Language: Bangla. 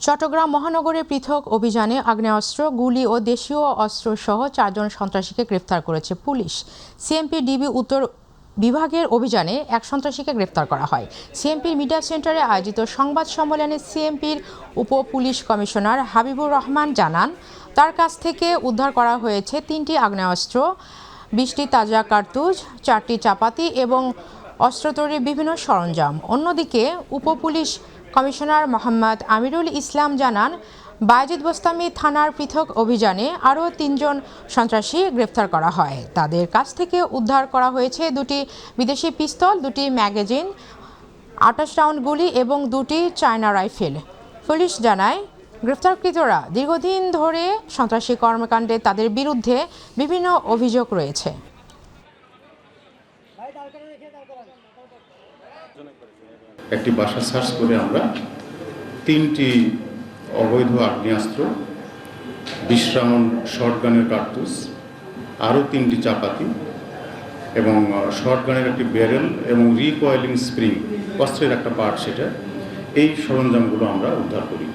চট্টগ্রাম মহানগরে পৃথক অভিযানে আগ্নেয়াস্ত্র, গুলি ও দেশীয় অস্ত্রসহ 4 জন সন্ত্রাসীকে গ্রেফতার করেছে পুলিশ। সিএমপি ডিবি উত্তর বিভাগের অভিযানে এক সন্ত্রাসীকে গ্রেফতার করা হয়। সিএমপির মিডিয়া সেন্টারে আয়োজিত সংবাদ সম্মেলনে সিএমপির উপ পুলিশ কমিশনার হাবিবুর রহমান জানান, তার কাছ থেকে উদ্ধার করা হয়েছে 3টি আগ্নেয়াস্ত্র, 20টি তাজা কার্তুজ, 4টি চাপাতি এবং অস্ত্র তৈরির বিভিন্ন সরঞ্জাম। অন্যদিকে উপ পুলিশ কমিশনার মোহাম্মদ আমিরুল ইসলাম জানান, বায়েজিদ বোস্তামি থানার পৃথক অভিযানে আরও 3 জন সন্ত্রাসী গ্রেফতার করা হয়। তাদের কাছ থেকে উদ্ধার করা হয়েছে 2টি বিদেশি পিস্তল, 2টি ম্যাগাজিন, 28 রাউন্ড গুলি এবং 2টি চায়না রাইফেল। পুলিশ জানায়, গ্রেফতারকৃতরা দীর্ঘদিন ধরে সন্ত্রাসী কর্মকাণ্ডে তাদের বিরুদ্ধে বিভিন্ন অভিযোগ রয়েছে। একটি বাসা সার্চ করে আমরা 3টি অবৈধ আগ্নেয়াস্ত্র, 20 রাউন্ড শর্টগানের কার্তুজ, আরও 3টি চাপাতি এবং শর্টগানের একটি ব্যারেল এবং রিকয়েলিং স্প্রিং, অস্ত্রের একটা পার্ট, সেটা এই সরঞ্জামগুলো আমরা উদ্ধার করি।